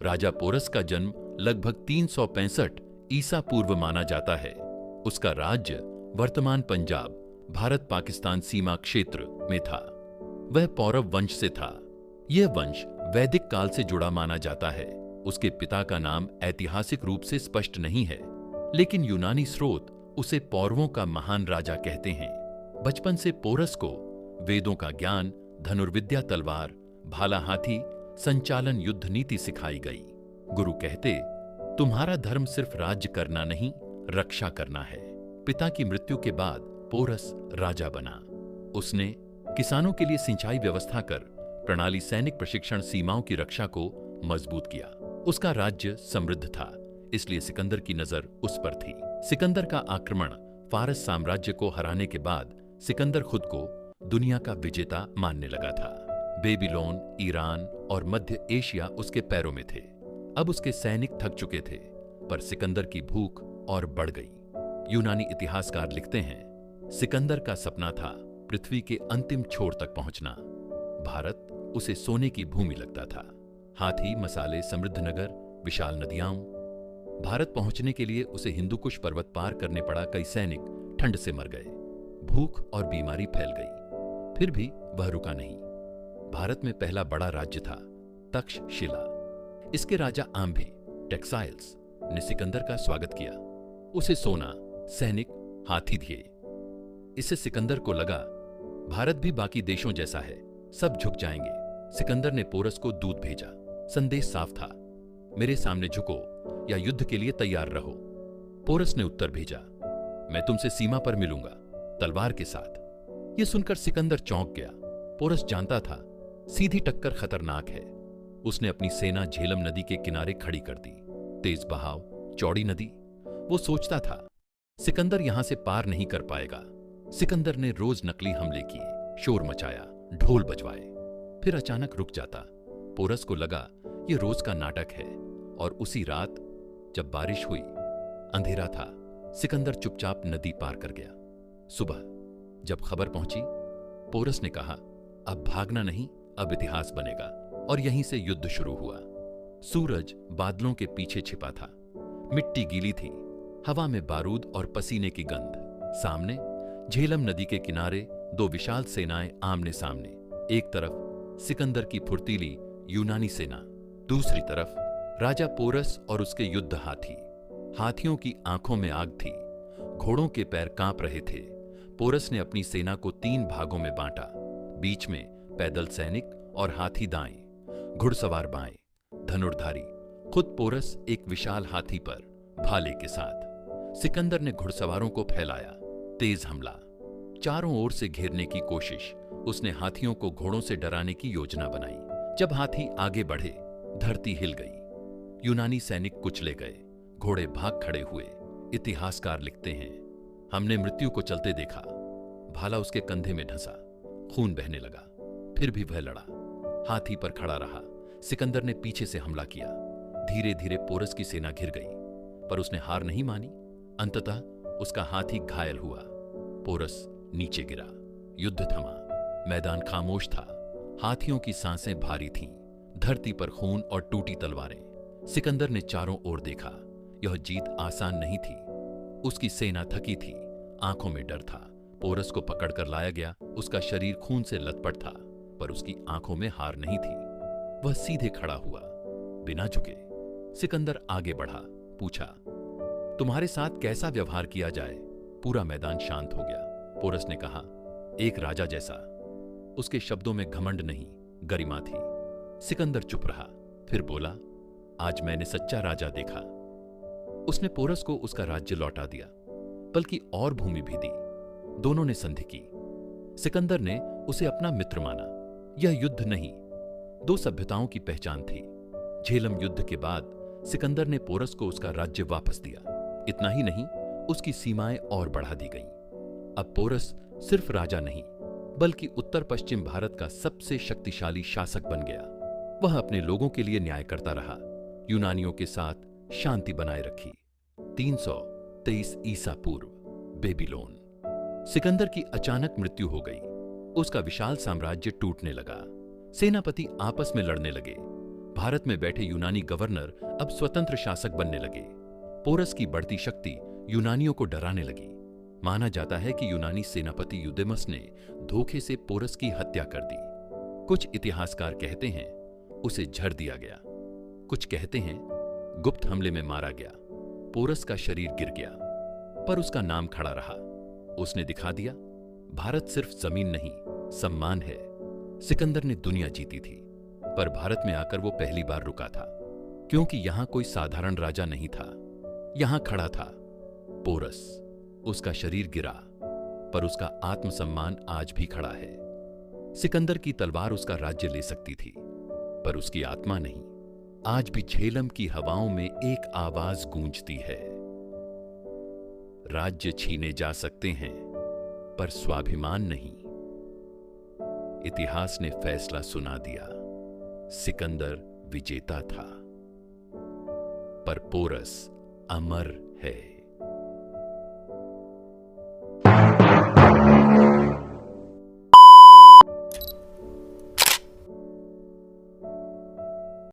राजा porous का जन्म लगभग 365 ईसा पूर्व माना जाता है। उसका राज्य वर्तमान पंजाब, भारत पाकिस्तान सीमा क्षेत्र में था। वह पौरव वंश से था। यह वंश वैदिक काल से जुड़ा माना जाता है। उसके पिता का नाम ऐतिहासिक रूप से स्पष्ट नहीं है, लेकिन यूनानी स्रोत उसे पौरवों का महान राजा कहते हैं। बचपन से पोरस को वेदों का ज्ञान, धनुर्विद्या, तलवार, भाला हाथी, संचालन, युद्ध नीति सिखाई गई। गुरु कहते, तुम्हारा धर्म सिर्फ राज्य करना नहीं, रक्षा करना है। पिता की मृत्यु के बाद पोरस राजा बना। उसने किसानों के लिए सिंचाई व्यवस्था कर प्रणाली, सैनिक प्रशिक्षण, सीमाओं की रक्षा को मजबूत किया। उसका राज्य समृद्ध था, इसलिए सिकंदर की नजर उस पर थी। सिकंदर का आक्रमण फारस साम्राज्य को हराने के बाद सिकंदर खुद को दुनिया का विजेता मानने लगा था। बेबीलोन, ईरान और मध्य एशिया उसके पैरों में थे। अब उसके सैनिक थक चुके थे, पर सिकंदर की भूख और बढ़ गई। यूनानी इतिहासकार लिखते हैं, सिकंदर का सपना था पृथ्वी के अंतिम छोर तक पहुंचना। भारत उसे सोने की भूमि लगता था। हाथी, मसाले, समृद्ध नगर, विशाल नदियां। भारत पहुंचने के लिए उसे हिंदुकुश पर्वत पार करने पड़ा। कई सैनिक ठंड से मर गए, भूख और बीमारी फैल गई। फिर भी वह रुका नहीं। भारत में पहला बड़ा राज्य था तक्षशिला। इसके राजा आम्भे, टेक्साइल्स ने सिकंदर का स्वागत किया। उसे सोना, सैनिक, हाथी दिए। इससे सिकंदर को लगा भारत भी बाकी देशों जैसा है, सब झुक जाएंगे। सिकंदर ने पोरस को दूत भेजा। संदेश साफ था, मेरे सामने झुको या युद्ध के लिए तैयार रहो। पोरस ने उत्तर भेजा, मैं तुमसे सीमा पर मिलूंगा, तलवार के साथ। यह सुनकर सिकंदर चौंक गया। पोरस जानता था सीधी टक्कर खतरनाक है। उसने अपनी सेना झेलम नदी के किनारे खड़ी कर दी। तेज बहाव, चौड़ी नदी। वो सोचता था सिकंदर यहां से पार नहीं कर पाएगा। सिकंदर ने रोज नकली हमले किए, शोर मचाया, ढोल बजवाए, फिर अचानक रुक जाता। पोरस को लगा यह रोज का नाटक है। और उसी रात जब बारिश हुई, अंधेरा था, सिकंदर चुपचाप नदी पार कर गया। सुबह जब खबर पहुंची, पोरस ने कहा, अब भागना नहीं, अब इतिहास बनेगा। और यहीं से युद्ध शुरू हुआ। सूरज बादलों के पीछे छिपा था। मिट्टी गीली थी, हवा में बारूद और पसीने की गंध। सामने झेलम नदी के किनारे दो विशाल सेनाएं आमने सामने। एक तरफ सिकंदर की फुर्तीली यूनानी सेना, दूसरी तरफ राजा पोरस और उसके युद्ध हाथी। हाथियों की आंखों में आग थी, घोड़ों के पैर कांप रहे थे। पोरस ने अपनी सेना को 3 भागों में बांटा। बीच में पैदल सैनिक और हाथी दाएं, घुड़सवार बाएं, धनुर्धारी। खुद पोरस एक विशाल हाथी पर, भाले के साथ। सिकंदर ने घुड़सवारों को फैलाया। तेज हमला, चारों ओर से घेरने की कोशिश। उसने हाथियों को घोड़ों से डराने की योजना बनाई। जब हाथी आगे बढ़े, धरती हिल गई। यूनानी सैनिक कुचले गए, घोड़े भाग खड़े हुए। इतिहासकार लिखते हैं, हमने मृत्यु को चलते देखा। भाला उसके कंधे में धंसा, खून बहने लगा। फिर भी वह लड़ा, हाथी पर खड़ा रहा। सिकंदर ने पीछे से हमला किया। धीरे धीरे पोरस की सेना घिर गई, पर उसने हार नहीं मानी। अंततः उसका हाथी घायल हुआ। पोरस नीचे गिरा। युद्ध थमा। मैदान खामोश था। हाथियों की सांसें भारी थीं। धरती पर खून और टूटी तलवारें। सिकंदर ने चारों ओर देखा। यह जीत आसान नहीं थी। उसकी सेना थकी थी, आंखों में डर था। पोरस को पकड़कर लाया गया। उसका शरीर खून से लथपथ था, पर उसकी आंखों में हार नहीं थी। वह सीधे खड़ा हुआ, बिना झुके। सिकंदर आगे बढ़ा, पूछा, तुम्हारे साथ कैसा व्यवहार किया जाए? पूरा मैदान शांत हो गया। पोरस ने कहा, एक राजा जैसा। उसके शब्दों में घमंड नहीं, गरिमा थी। सिकंदर चुप रहा, फिर बोला, आज मैंने सच्चा राजा देखा। उसने पोरस को उसका राज्य लौटा दिया, बल्कि और भूमि भी दी। दोनों ने संधि की। सिकंदर ने उसे अपना मित्र माना। यह युद्ध नहीं, 2 सभ्यताओं की पहचान थी। झेलम युद्ध के बाद सिकंदर ने पोरस को उसका राज्य वापस दिया। इतना ही नहीं, उसकी सीमाएं और बढ़ा दी गईं। अब पोरस सिर्फ राजा नहीं, बल्कि उत्तर पश्चिम भारत का सबसे शक्तिशाली शासक बन गया। वह अपने लोगों के लिए न्याय करता रहा, यूनानियों के साथ शांति बनाए रखी। 323 ईसा पूर्व, बेबीलोन। सिकंदर की अचानक मृत्यु हो गई। उसका विशाल साम्राज्य टूटने लगा। सेनापति आपस में लड़ने लगे। भारत में बैठे यूनानी गवर्नर अब स्वतंत्र शासक बनने लगे। पोरस की बढ़ती शक्ति यूनानियों को डराने लगी। माना जाता है कि यूनानी सेनापति यूदेमस ने धोखे से पोरस की हत्या कर दी। कुछ इतिहासकार कहते हैं उसे झड़ दिया गया, कुछ कहते हैं गुप्त हमले में मारा गया। पोरस का शरीर गिर गया, पर उसका नाम खड़ा रहा। उसने दिखा दिया भारत सिर्फ जमीन नहीं, सम्मान है। सिकंदर ने दुनिया जीती थी, पर भारत में आकर वो पहली बार रुका था, क्योंकि यहां कोई साधारण राजा नहीं था। यहां खड़ा था पोरस। उसका शरीर गिरा, पर उसका आत्मसम्मान आज भी खड़ा है। सिकंदर की तलवार उसका राज्य ले सकती थी, पर उसकी आत्मा नहीं। आज भी झेलम की हवाओं में एक आवाज गूंजती है, राज्य छीने जा सकते हैं, पर स्वाभिमान नहीं। इतिहास ने फैसला सुना दिया, सिकंदर विजेता था, पर पोरस अमर है।